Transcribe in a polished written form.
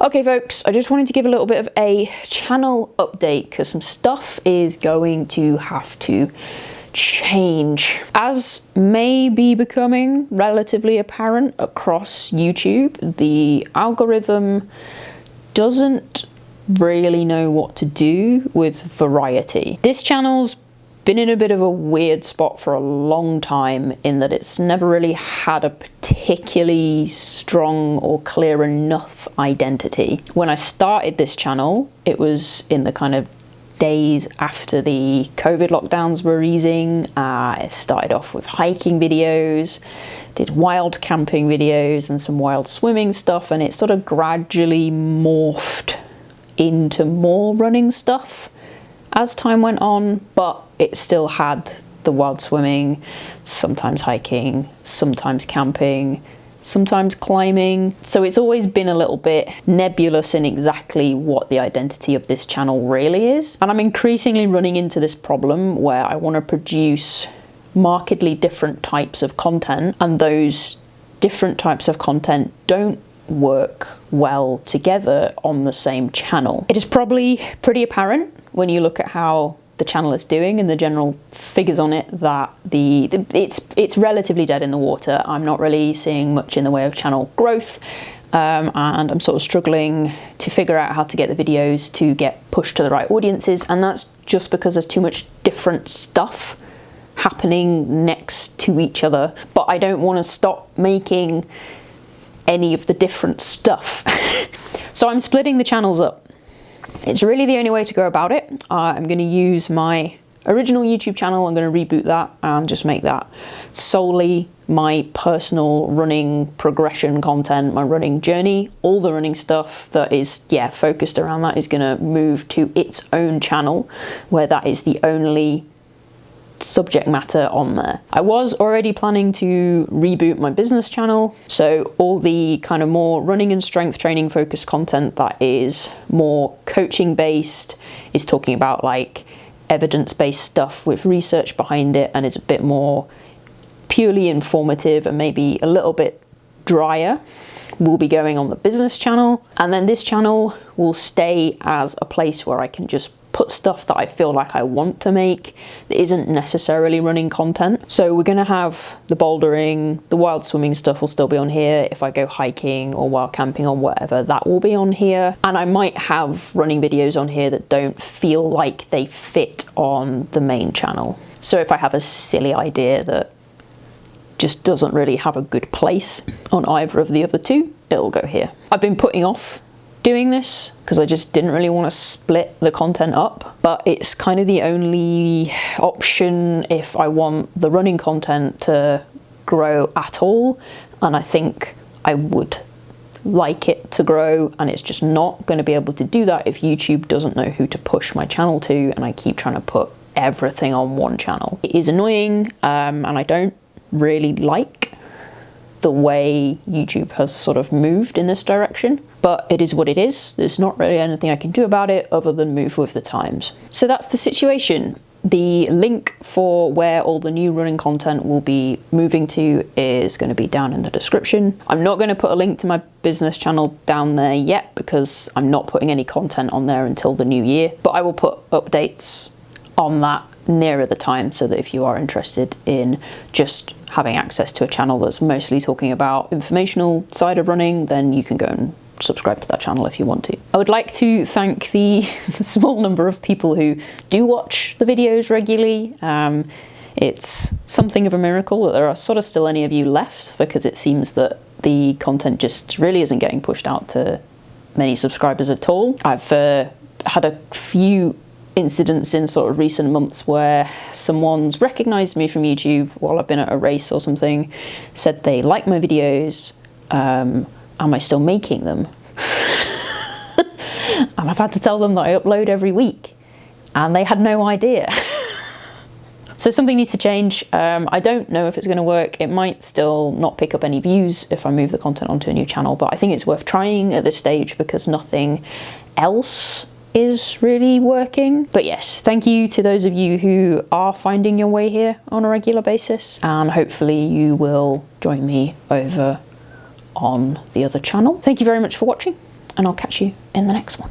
Okay folks, I just wanted to give a little bit of a channel update because some stuff is going to have to change. As may be becoming relatively apparent across YouTube, the algorithm doesn't really know what to do with variety. This channel's been in a bit of a weird spot for a long time in that it's never really had a particularly strong or clear enough identity. When I started this channel, it was in the kind of days after the COVID lockdowns were easing. I started off with hiking videos, did wild camping videos and some wild swimming stuff, and it sort of gradually morphed into more running stuff as time went on, but it still had the wild swimming, sometimes hiking, sometimes camping, sometimes climbing. So it's always been a little bit nebulous in exactly what the identity of this channel really is. And I'm increasingly running into this problem where I want to produce markedly different types of content, and those different types of content don't work well together on the same channel. It is probably pretty apparent when you look at how the channel is doing and the general figures on it that it's relatively dead in the water. I'm not really seeing much in the way of channel growth, and I'm sort of struggling to figure out how to get the videos to get pushed to the right audiences, and that's just because there's too much different stuff happening next to each other. But I don't want to stop making any of the different stuff. So I'm splitting the channels up. It's really the only way to go about it. I'm going to use my original YouTube channel, I'm going to reboot that and just make that solely my personal running progression content, my running journey. All the running stuff that is, focused around that is going to move to its own channel, where that is the only subject matter on there. I was already planning to reboot my business channel, so all the kind of more running and strength training focused content that is more coaching based, is talking about like evidence-based stuff with research behind it, and is a bit more purely informative and maybe a little bit drier, will be going on the business channel. And then this channel will stay as a place where I can just put stuff that I feel like I want to make that isn't necessarily running content. So we're going to have the bouldering, the wild swimming stuff will still be on here. If I go hiking or wild camping or whatever, that will be on here. And I might have running videos on here that don't feel like they fit on the main channel. So if I have a silly idea that just doesn't really have a good place on either of the other two, it'll go here. I've been putting off doing this because I just didn't really want to split the content up, but it's kind of the only option if I want the running content to grow at all, and I think I would like it to grow, and it's just not going to be able to do that if YouTube doesn't know who to push my channel to, and I keep trying to put everything on one channel. It is annoying, and I don't really like the way YouTube has sort of moved in this direction, but it is what it is. There's not really anything I can do about it other than move with the times. So that's the situation. The link for where all the new running content will be moving to is going to be down in the description. I'm not going to put a link to my business channel down there yet because I'm not putting any content on there until the new year, but I will put updates on that nearer the time, so that if you are interested in just having access to a channel that's mostly talking about informational side of running, then you can go and subscribe to that channel if you want to. I would like to thank the small number of people who do watch the videos regularly. It's something of a miracle that there are sort of still any of you left, because it seems that the content just really isn't getting pushed out to many subscribers at all. I've had a few incidents in sort of recent months where someone's recognized me from YouTube while I've been at a race or something, said they like my videos, am I still making them? And I've had to tell them that I upload every week, and they had no idea. So something needs to change. I don't know if it's going to work. It might still not pick up any views if I move the content onto a new channel, but I think it's worth trying at this stage because nothing else is really working. But yes, thank you to those of you who are finding your way here on a regular basis, and hopefully you will join me over on the other channel. Thank you very much for watching. and I'll catch you in the next one.